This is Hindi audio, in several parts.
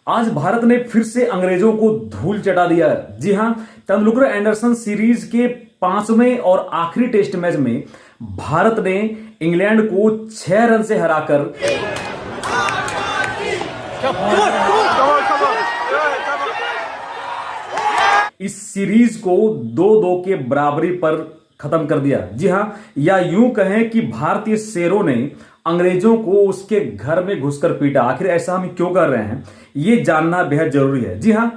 आज भारत ने फिर से अंग्रेजों को धूल चटा दिया है। जी हां, तेंदुलकर एंडरसन सीरीज के पांचवें और आखिरी टेस्ट मैच में भारत ने इंग्लैंड को 6 रन से हराकर इस सीरीज को 2-2 के बराबरी पर खत्म कर दिया। जी हां, या यूं कहें कि भारतीय शेरों ने अंग्रेजों को उसके घर में घुसकर पीटा। आखिर ऐसा हम क्यों कर रहे हैं, ये जानना बेहद जरूरी है। जी हां,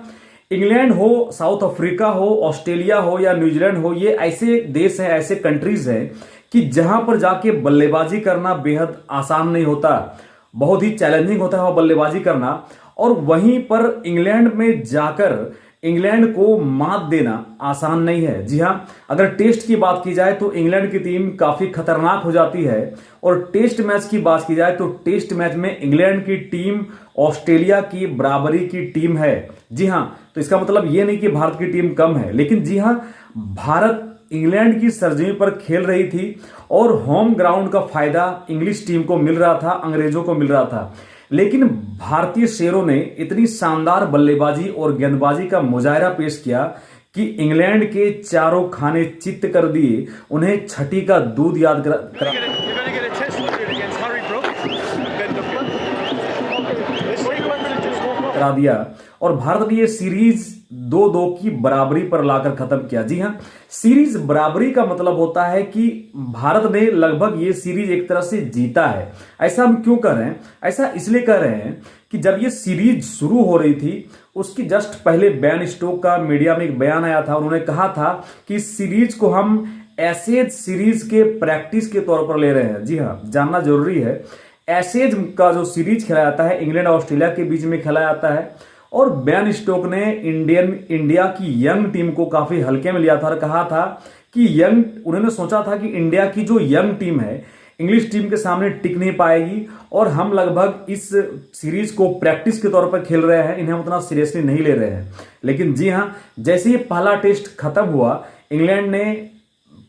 इंग्लैंड हो, साउथ अफ्रीका हो, ऑस्ट्रेलिया हो या न्यूजीलैंड हो, ये ऐसे देश हैं, ऐसे कंट्रीज हैं कि जहां पर जाके बल्लेबाजी करना बेहद आसान नहीं होता, बहुत ही चैलेंजिंग होता है वो बल्लेबाजी करना। और वहीं पर इंग्लैंड में जाकर इंग्लैंड को मात देना आसान नहीं है। जी हां, अगर टेस्ट की बात की जाए तो इंग्लैंड की टीम काफी खतरनाक हो जाती है, और टेस्ट मैच की बात की जाए तो टेस्ट मैच में इंग्लैंड की टीम ऑस्ट्रेलिया की बराबरी की टीम है। जी हां, तो इसका मतलब यह नहीं कि भारत की टीम कम है, लेकिन जी हां, भारत इंग्लैंड की सरजमी पर खेल रही थी और होम ग्राउंड का फायदा इंग्लिश टीम को मिल रहा था, अंग्रेजों को मिल रहा था। लेकिन भारतीय शेरों ने इतनी शानदार बल्लेबाजी और गेंदबाजी का मुजाहरा पेश किया कि इंग्लैंड के चारों खाने चित्त कर दिए, उन्हें छठी का दूध याद करा दिया और भारत ने यह सीरीज 2-2 की बराबरी पर लाकर खत्म किया। जी हां, सीरीज बराबरी का मतलब होता है कि भारत ने लगभग ये सीरीज एक तरह से जीता है। ऐसा हम क्यों कर रहे हैं? ऐसा इसलिए कर रहे हैं कि जब ये सीरीज शुरू हो रही थी उसकी जस्ट पहले बैन स्टोक का मीडिया में एक बयान आया था। उन्होंने कहा था कि इस सीरीज को हम एशेज सीरीज के प्रैक्टिस के तौर पर ले रहे हैं। जी हां, जानना जरूरी है, एशेज का जो सीरीज खेला जाता है इंग्लैंड और ऑस्ट्रेलिया के बीच में खेला जाता है, और बैन स्टोक ने इंडिया की यंग टीम को काफी हल्के में लिया था और कहा था कि उन्होंने सोचा था कि इंडिया की जो यंग टीम है इंग्लिश टीम के सामने टिक नहीं पाएगी, और हम लगभग इस सीरीज को प्रैक्टिस के तौर पर खेल रहे हैं, इन्हें हम उतना सीरियसली नहीं ले रहे हैं। लेकिन जी हां, जैसे ही पहला टेस्ट खत्म हुआ इंग्लैंड ने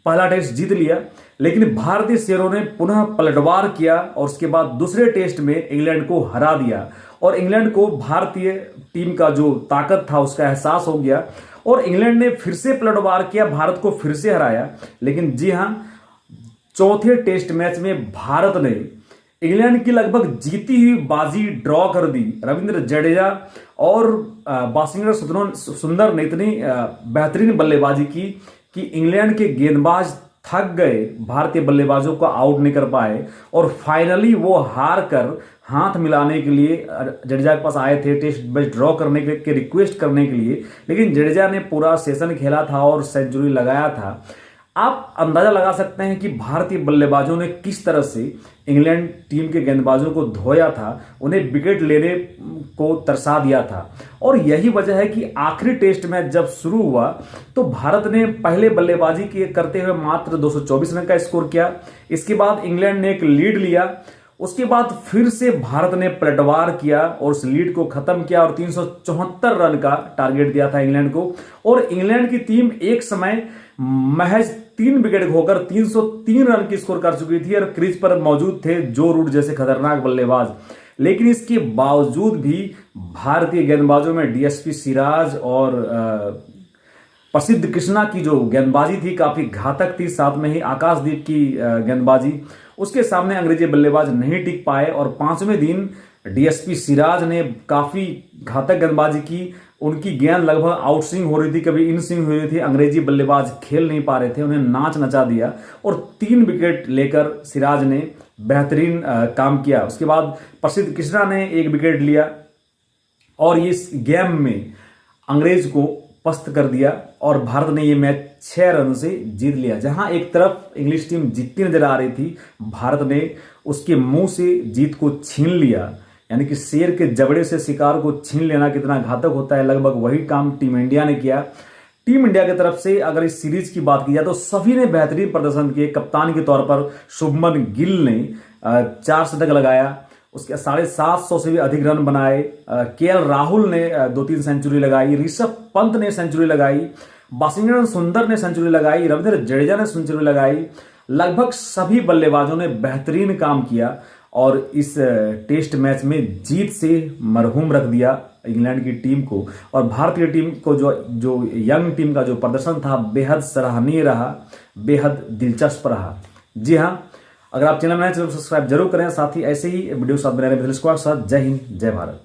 पहला टेस्ट जीत लिया, लेकिन भारतीय शेरों ने पुनः पलटवार किया और उसके बाद दूसरे टेस्ट में इंग्लैंड को हरा दिया, और इंग्लैंड को भारतीय टीम का जो ताकत था उसका एहसास हो गया और इंग्लैंड ने फिर से पलटवार किया, भारत को फिर से हराया। लेकिन जी हां, चौथे टेस्ट मैच में भारत ने इंग्लैंड की लगभग जीती हुई बाजी ड्रॉ कर दी। रविंद्र जडेजा और वाशिंगटन सुंदर ने इतनी बेहतरीन बल्लेबाजी की कि इंग्लैंड के गेंदबाज थक गए, भारतीय बल्लेबाजों को आउट नहीं कर पाए, और फाइनली वो हार कर हाथ मिलाने के लिए जडेजा के पास आए थे टेस्ट मैच ड्रॉ करने के रिक्वेस्ट करने के लिए। लेकिन जडेजा ने पूरा सेशन खेला था और सेंचुरी लगाया था। आप अंदाजा लगा सकते हैं कि भारतीय बल्लेबाजों ने किस तरह से इंग्लैंड टीम के गेंदबाजों को धोया था, उन्हें विकेट लेने को तरसा दिया था। और यही वजह है कि आखिरी टेस्ट मैच जब शुरू हुआ तो भारत ने पहले बल्लेबाजी करते हुए मात्र 224 रन का स्कोर किया। इसके बाद इंग्लैंड ने एक लीड लिया, उसके बाद फिर से भारत ने पलटवार किया और उस लीड को खत्म किया और 374 रन का टारगेट दिया था इंग्लैंड को। और इंग्लैंड की टीम एक समय महज 3 विकेट खोकर 303 रन की स्कोर कर चुकी थी और क्रीज पर मौजूद थे जो रूट जैसे खतरनाक बल्लेबाज। लेकिन इसके बावजूद भी भारतीय गेंदबाजों में डीएसपी सिराज और प्रसिद्ध कृष्णा की जो गेंदबाजी थी काफी घातक थी, साथ में ही आकाशदीप की गेंदबाजी, उसके सामने अंग्रेजी बल्लेबाज नहीं टिक पाए। और 5वें दिन डीएसपी सिराज ने काफी घातक गेंदबाजी की, उनकी गेंद लगभग आउट स्विंग हो रही थी, कभी इन स्विंग हो रही थी, अंग्रेजी बल्लेबाज खेल नहीं पा रहे थे, उन्हें नाच नचा दिया और 3 विकेट लेकर सिराज ने बेहतरीन काम किया। उसके बाद प्रसिद्ध कृष्णा ने 1 विकेट लिया और इस गेम में अंग्रेज को पस्त कर दिया और भारत ने यह मैच 6 रन से जीत लिया। जहां एक तरफ इंग्लिश टीम जीतती नजर आ रही थी, भारत ने उसके मुंह से जीत को छीन लिया। यानी कि शेर के जबड़े से शिकार को छीन लेना कितना घातक होता है, लगभग वही काम टीम इंडिया ने किया। टीम इंडिया की तरफ से अगर इस सीरीज की बात की जाए तो सभी ने बेहतरीन प्रदर्शन किए। कप्तान के तौर पर शुभमन गिल ने 4 शतक लगाया, उसके 750 से भी अधिक रन बनाए। केएल राहुल ने 2-3 सेंचुरी लगाई, ऋषभ पंत ने सेंचुरी लगाई, वाशिंगटन सुंदर ने सेंचुरी लगाई, रविंद्र जडेजा ने सेंचुरी लगाई। लगभग सभी बल्लेबाजों ने बेहतरीन काम किया और इस टेस्ट मैच में जीत से मरहूम रख दिया इंग्लैंड की टीम को। और भारतीय टीम को जो यंग टीम का जो प्रदर्शन था बेहद सराहनीय रहा, बेहद दिलचस्प रहा। जी हाँ, अगर आप चैनल में नए चैनल सब्सक्राइब जरूर करें, साथ ही ऐसे ही वीडियो साथ बने रहें मिथिलेश कुमार के साथ। जय हिंद, जय भारत।